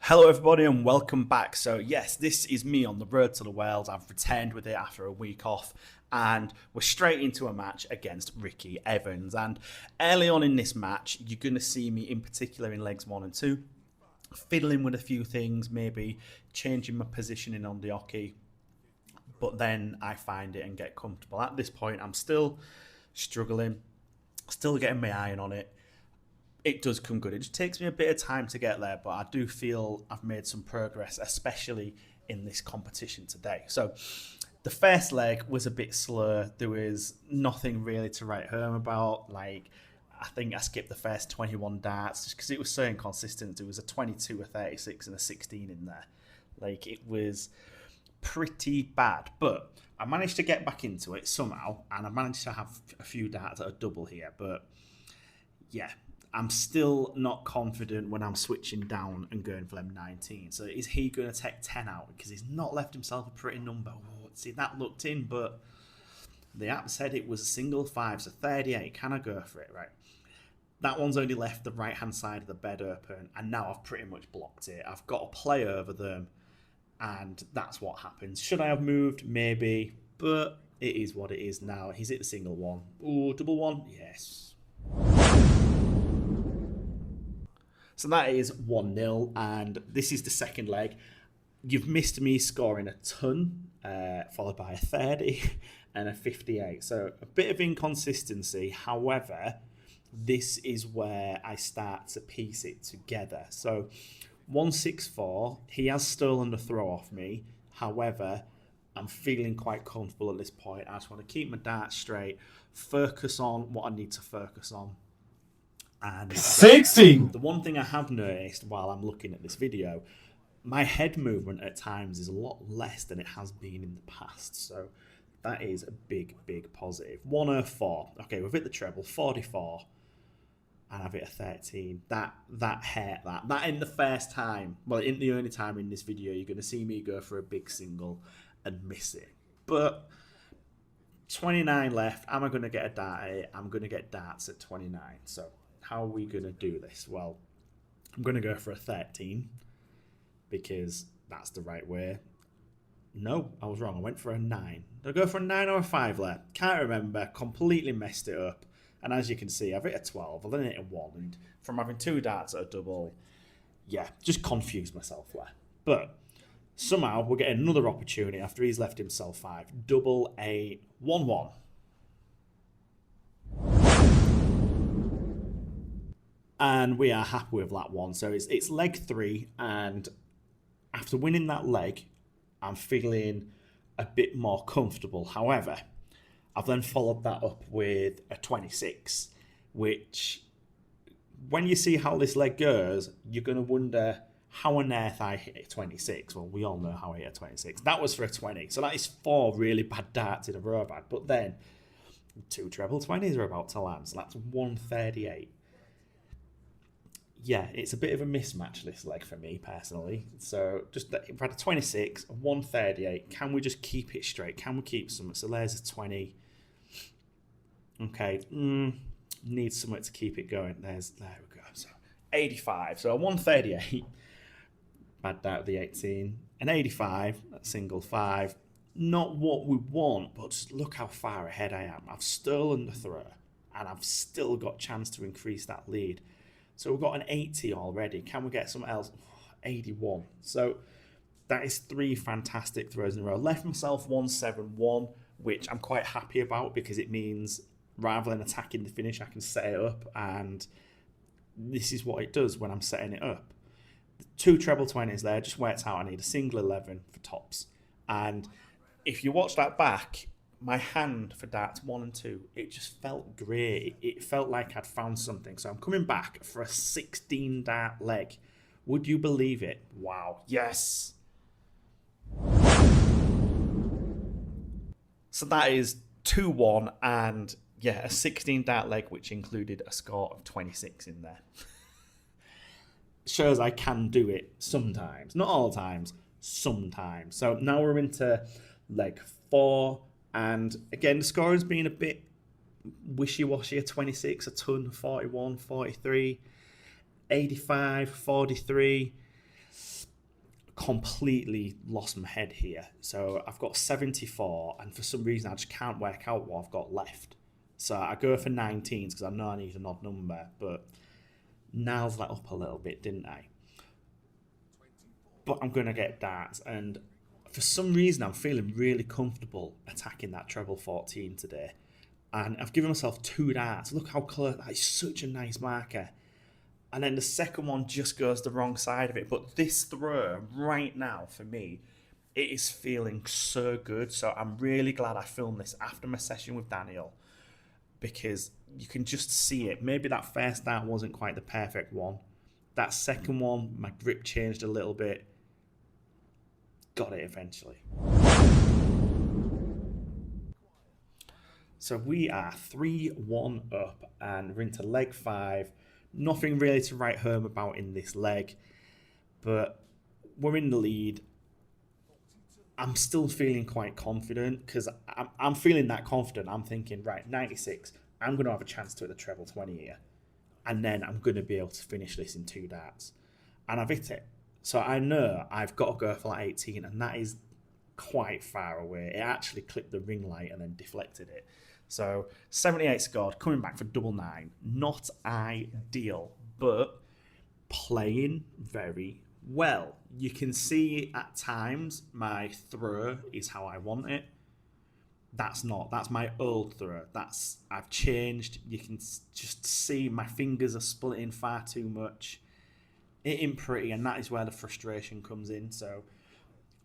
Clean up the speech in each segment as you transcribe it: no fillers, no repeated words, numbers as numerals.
Hello everybody and welcome back. So yes, this is me on the road to the Worlds. I've returned with it after a week off and we're straight into a match against Ricky Evans. And early on in this match, you're going to see me in particular in legs 1 and 2, fiddling with a few things, maybe changing my positioning on the hockey, but then I find it and get comfortable. At this point, I'm still struggling, still getting my iron on it. It does come good. It just takes me a bit of time to get there, but I do feel I've made some progress, especially in this competition today. So the first leg was a bit slow. There was nothing really to write home about. I think I skipped the first 21 darts just because it was so inconsistent. There was a 22, a 36, and a 16 in there. It was pretty bad, but I managed to get back into it somehow, and I managed to have a few darts at a double here, but yeah, I'm still not confident when I'm switching down and going for them 19. So is he going to take 10 out? Because he's not left himself a pretty number. Oh, see, that looked in, but the app said it was a single 5, so 38. Can I go for it? Right. That one's only left the right-hand side of the bed open, and now I've pretty much blocked it. I've got to play over them, and that's what happens. Should I have moved? Maybe, but it is what it is now. He's hit the single one. Oh, double one? Yes. So that is 1-0, and this is the second leg. You've missed me scoring a ton, followed by a 30 and a 58. So a bit of inconsistency. However, this is where I start to piece it together. So 164, he has stolen the throw off me. However, I'm feeling quite comfortable at this point. I just want to keep my darts straight, focus on what I need to focus on. And 60. The one thing I have noticed while I'm looking at this video, my head movement at times is a lot less than it has been in the past. So that is a big, big positive. 104. Okay, we've hit the treble. 44. And I've hit a 13. That hurt that. That in the first time, well, in the only time in this video, you're going to see me go for a big single and miss it. But 29 left. Am I going to get a dart at it? I'm going to get darts at 29. So how are we going to do this? Well, I'm going to go for a 13 because that's the right way. No, I was wrong. I went for a 9. Did I go for a 9 or a 5 left? Can't remember. Completely messed it up. And as you can see, I've hit a 12. I've then hit a 1. And from having 2 darts at a double, yeah, just confused myself there. But somehow we're getting another opportunity after he's left himself 5. Double a 1-1. And we are happy with that one. So it's leg 3, and after winning that leg, I'm feeling a bit more comfortable. However, I've then followed that up with a 26, which, when you see how this leg goes, you're going to wonder how on earth I hit a 26. Well, we all know how I hit a 26. That was for a 20. So that is 4 really bad darts in a row bad. But then 2 treble 20s are about to land. So that's 138. Yeah, it's a bit of a mismatch, this leg, for me, personally. So, just if I had a 26, a 138, can we just keep it straight? Can we keep something? So, there's a 20. Okay, need something to keep it going. There we go. So, 85. So, a 138, bad out the 18. An 85, a single 5. Not what we want, but just look how far ahead I am. I've stolen the throw, and I've still got chance to increase that lead. So we've got an 80 already. Can we get something else? 81. So that is 3 fantastic throws in a row. Left myself 171, which I'm quite happy about because it means rather than attacking the finish, I can set it up. And this is what it does when I'm setting it up. 2 treble 20s there. Just worked out I need a single 11 for tops. And if you watch that back, my hand for darts 1 and 2, it just felt great. It felt like I'd found something. So I'm coming back for a 16 dart leg. Would you believe it? Wow. Yes. So that is 2-1 and yeah, a 16 dart leg, which included a score of 26 in there. Shows I can do it sometimes. Not all times, sometimes. So now we're into leg 4. And again, the score has been a bit wishy-washy. A 26, a ton, 41, 43, 85, 43. completely lost my head here. So I've got 74, and for some reason I just can't work out what I've got left. So I go for 19s because I know I need an odd number, but nailed that up a little bit, didn't I? But I'm going to get darts, and for some reason I'm feeling really comfortable attacking that treble 14 today. And I've given myself 2 darts. Look how close, that is such a nice marker. And then the second one just goes the wrong side of it. But this throw right now, for me, it is feeling so good. So I'm really glad I filmed this after my session with Daniel, because you can just see it. Maybe that first dart wasn't quite the perfect one. That second one, my grip changed a little bit. Got it eventually. So we are 3-1 up, and we're into leg 5. Nothing really to write home about in this leg, but we're in the lead. I'm still feeling quite confident, because I'm feeling that confident. I'm thinking, right, 96, I'm going to have a chance to hit the treble 20 here, and then I'm going to be able to finish this in 2 darts. And I've hit it. So I know I've got to go for like 18, and that is quite far away. It actually clipped the ring light and then deflected it. So 78 scored, coming back for double 9. Not ideal, but playing very well. You can see at times my throw is how I want it. That's my old throw. I've changed. You can just see my fingers are splitting far too much. It ain't pretty, and that is where the frustration comes in. So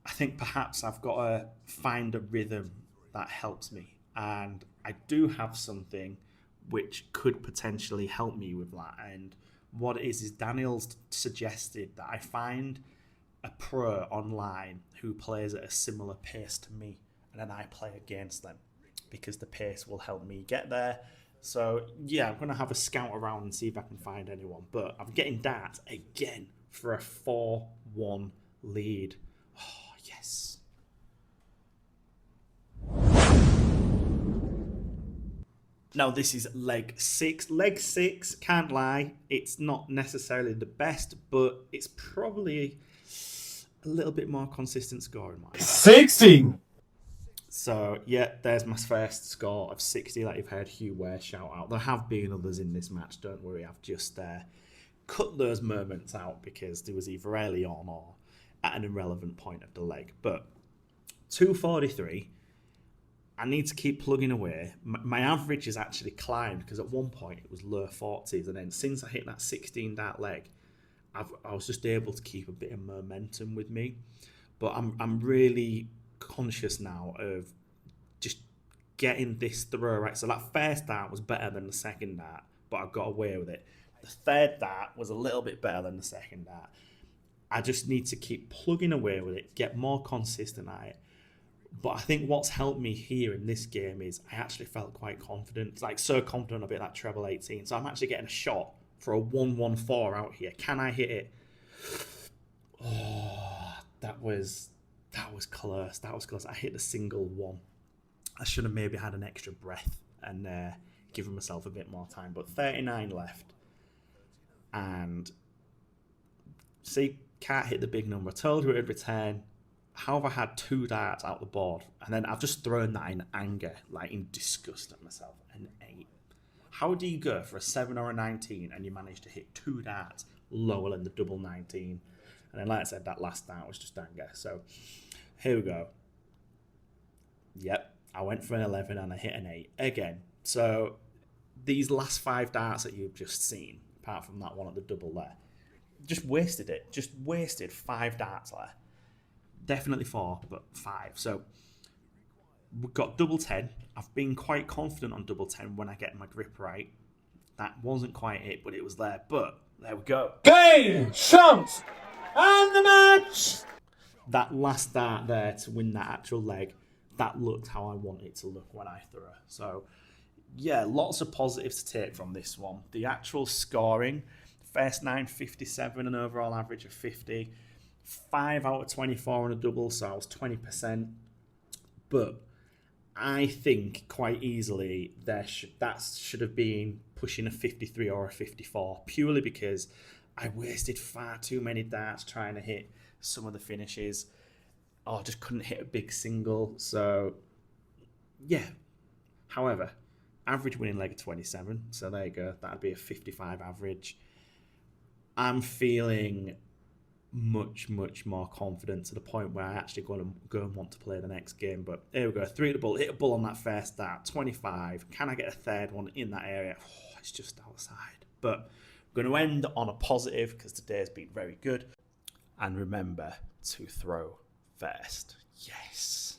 I think perhaps I've got to find a rhythm that helps me. And I do have something which could potentially help me with that. And what it is Daniel's suggested that I find a pro online who plays at a similar pace to me, and then I play against them, because the pace will help me get there. So yeah, I'm going to have a scout around and see if I can find anyone. But I'm getting darts again for a 4-1 lead. Oh, yes. Now this is leg 6. Leg 6, can't lie, it's not necessarily the best, but it's probably a little bit more consistent scoring. 60! So yeah, there's my first score of 60 that you've heard Hugh Ware shout out. There have been others in this match, don't worry, I've just cut those moments out because there was either early on or at an irrelevant point of the leg. But 243, I need to keep plugging away. My average has actually climbed, because at one point it was low 40s, and then since I hit that 16 dart leg, I was just able to keep a bit of momentum with me. But I'm really conscious now of just getting this throw right. So that first dart was better than the second dart, but I got away with it. The third dart was a little bit better than the second dart. I just need to keep plugging away with it, get more consistent at it. But I think what's helped me here in this game is I actually felt quite confident, like so confident about that treble 18. So I'm actually getting a shot for a 114 out here. Can I hit it? Oh, that was close. That was close. I hit the single one. I should have maybe had an extra breath and given myself a bit more time. But 39 left. And see, can't hit the big number. I told you it would return. How have I had 2 darts out the board? And then I've just thrown that in anger, like in disgust at myself. An 8. How do you go for a 7 or a 19 and you manage to hit 2 darts lower than the double 19? And then, like I said, that last dart was just anger. So here we go. Yep, I went for an 11 and I hit an 8 again. So these last 5 darts that you've just seen, apart from that one at the double there, just wasted it. Just wasted 5 darts there. Definitely 4, but 5. So we've got double 10. I've been quite confident on double 10 when I get my grip right. That wasn't quite it, but it was there. But there we go. Game, chance, and the match! That last dart there to win that actual leg, that looked how I want it to look when I threw. So yeah, lots of positives to take from this one. The actual scoring, first 9, 57, an overall average of 50. 5 out of 24 on a double, so I was 20%. But I think quite easily that should have been pushing a 53 or a 54, purely because I wasted far too many darts trying to hit some of the finishes. Oh, I just couldn't hit a big single. So, yeah. However, average winning leg of 27. So there you go. That'd be a 55 average. I'm feeling much, much more confident to the point where I actually go and want to play the next game. But here we go. 3 at the bull. Hit a bull on that fair start. 25. Can I get a third one in that area? Oh, it's just outside. But we're going to end on a positive because today's been very good. And remember to throw first. Yes.